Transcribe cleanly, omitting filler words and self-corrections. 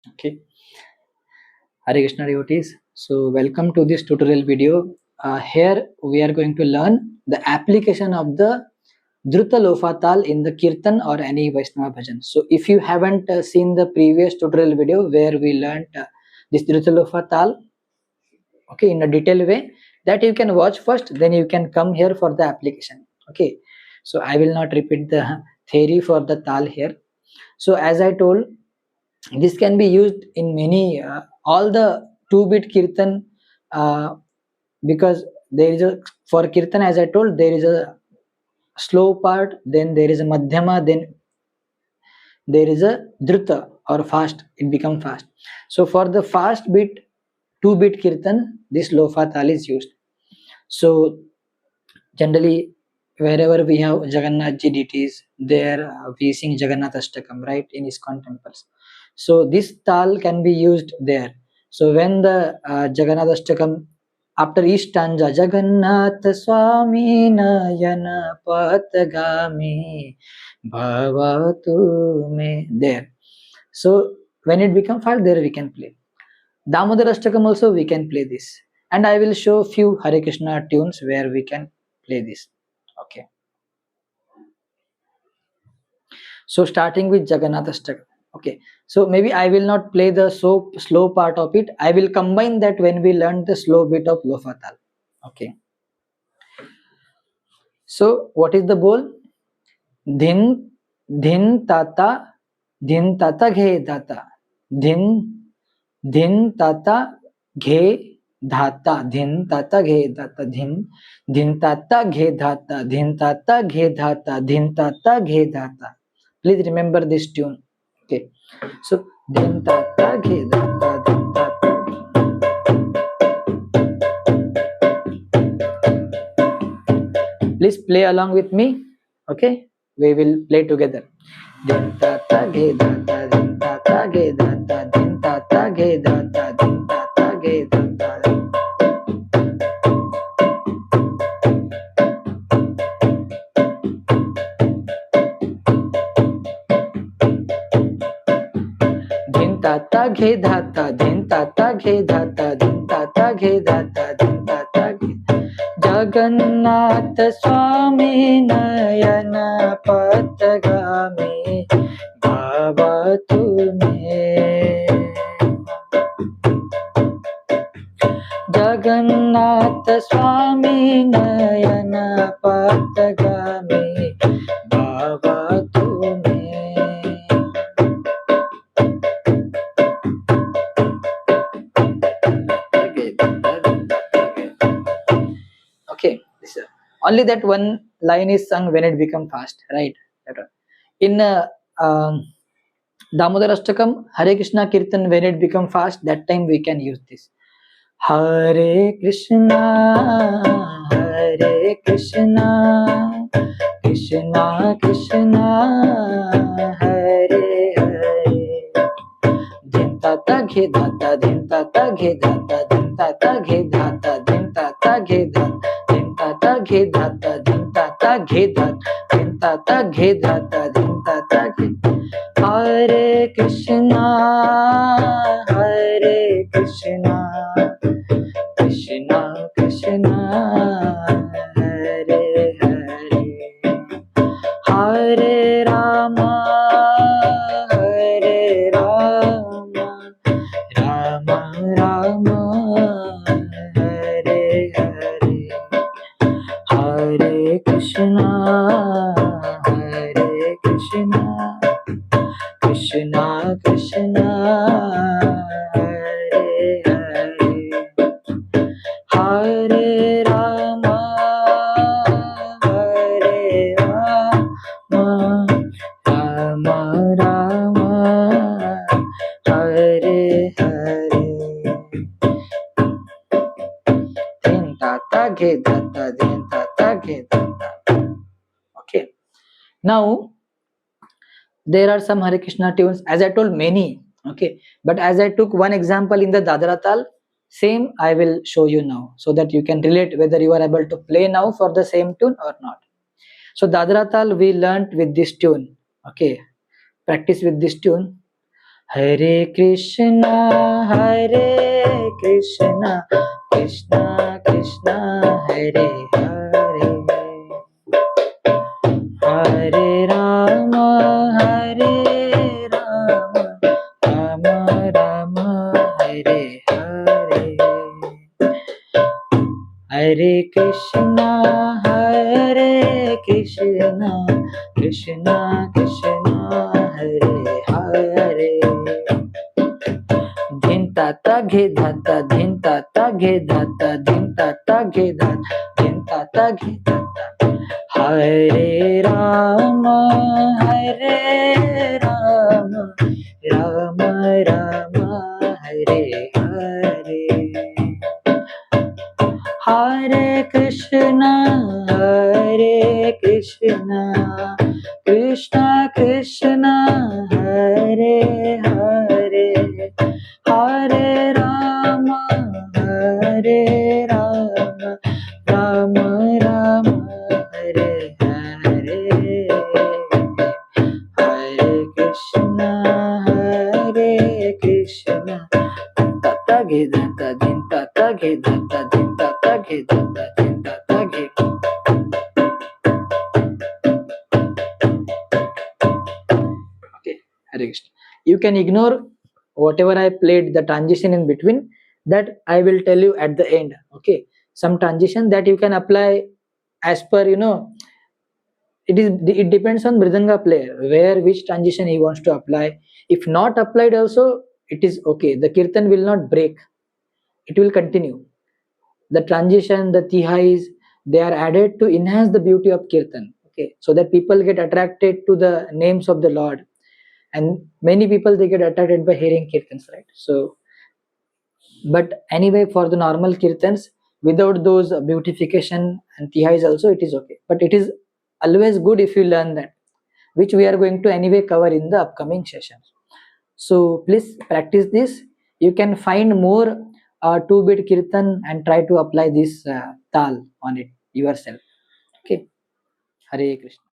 Okay, Hare Krishna devotees. So welcome to this tutorial video. Here we are going to learn the application of the Drut Lofa Taal in the Kirtan or any Vaishnava bhajan. So if you haven't seen the previous tutorial video where we learned this Drut Lofa Taal, okay, in a detailed way, that you can watch first, then you can come here for the application. Okay, so I will not repeat the theory for the Taal here. So as I told, this can be used in many all the 2-bit kirtan, because there is a, for kirtan, as I told, there is a slow part, then there is a madhyama, then there is a druta or fast, it become fast. So for the fast bit 2-bit kirtan, this lofa tal is used. So generally wherever we have Jagannath ji deities, there we sing Jagannath Ashtakam, right, in ISKCON temples. So this tal can be used there. So when the Jagannath Ashtakam, after each stanza, Jagannath Swami Nayana Patagami Bhavatu Me, there. So when it become fast, there we can play. Damodar Ashtakam also we can play this. And I will show few Hare Krishna tunes where we can play this. Okay. So starting with Jagannath Ashtakam. Okay. So maybe I will not play the so slow part of it. I will combine that when we learn the slow bit of Lofa Taal. Okay. So what is the bowl? Dhin, dhin tata ghe data. Dhin tata ghe dhata. Dhin tata ghe dhata. Dhin tata ghe dhata. Dhin tata ghe dhata. Dhin tata ghe dhata. Please remember this tune. Okay. So dhin tata ghe dhata. Dhin tata. Please play along with me. Okay. We will play together. Dhin tata ghe dhata. Dhin tata ghe dhata. Dhin tata ghe dhata. Dhin tata ghe dhata. Dhin tata ghe dhata. Dhin tata ghe dhata. Dhin tata ghe dhata. Dhin tata ghe. Jagannath Swami Nayana Patagami Bhavatu Me. Jagannath Swami Nayana Patagami Bhavatu Me. Okay, this is, only that one line is sung when it become fast, right? In Damodar Ashtakam, Hare Krishna Kirtan, when it become fast, that time we can use this. Hare Krishna, Krishna Krishna, Hare Hare. Dhin tata ghe dhata. Dhin tata ghe dhata. Dhin tata ghe dhata. Dhin tata ghe dhata. Dhin tata ghe dhata. Dhin tata ghe dhata. Dhin tata ghe dhata. Dhin tata ghe. Hare Krishna, Krishna Krishna, Hare Hare. Hare Rama, Rama Rama, Hare Hare. Hare Krishna, Krishna Krishna, Hare Hare. Hare Rama, Rama Rama, Hare Hare. Dhin tata ghe dhata. Dhin tata ghe dhata. Okay. Now there are some Hare Krishna tunes, as I told, many. Okay, but as I took one example in the Dadra Tal, same I will show you now, so that you can relate whether you are able to play now for the same tune or not. So Dadra Tal we learnt with this tune. Okay, practice with this tune. Hare Krishna, Krishna Krishna, Hare Hare, Hare Rama, Rama Rama, Hare Hare, Hare Krishna, Krishna Krishna, Hare Hare. Dhin tata ghe dhata, dhin tata ghe dhata, dhin tata ghe dhata, dhin tata ghe dhata. Hare Rama, Rama Rama, Hare Hare, Hare Krishna, Krishna Krishna, Hare Hare, Hare Rama, Rama Rama, Hare Hare, Hare Krishna, Tata ge data, din tata ge data, din tata ge data, din tata ge. Okay, Hare Krishna. You can ignore whatever I played the transition in between. That I will tell you at the end. Okay, some transition that you can apply as per it depends on Mridanga player where which transition he wants to apply. If not applied also, it is okay. The kirtan will not break, it will continue. The transition, the tihais, they are added to enhance the beauty of kirtan, okay, so that people get attracted to the names of the Lord. And many people, they get attracted by hearing kirtans, right? So but anyway, for the normal kirtans without those beautification and tihais also, it is okay. But it is always good if you learn that, which we are going to anyway cover in the upcoming sessions. So please practice this. You can find more 2-bit kirtan and try to apply this tal on it yourself. Okay. Hare Krishna.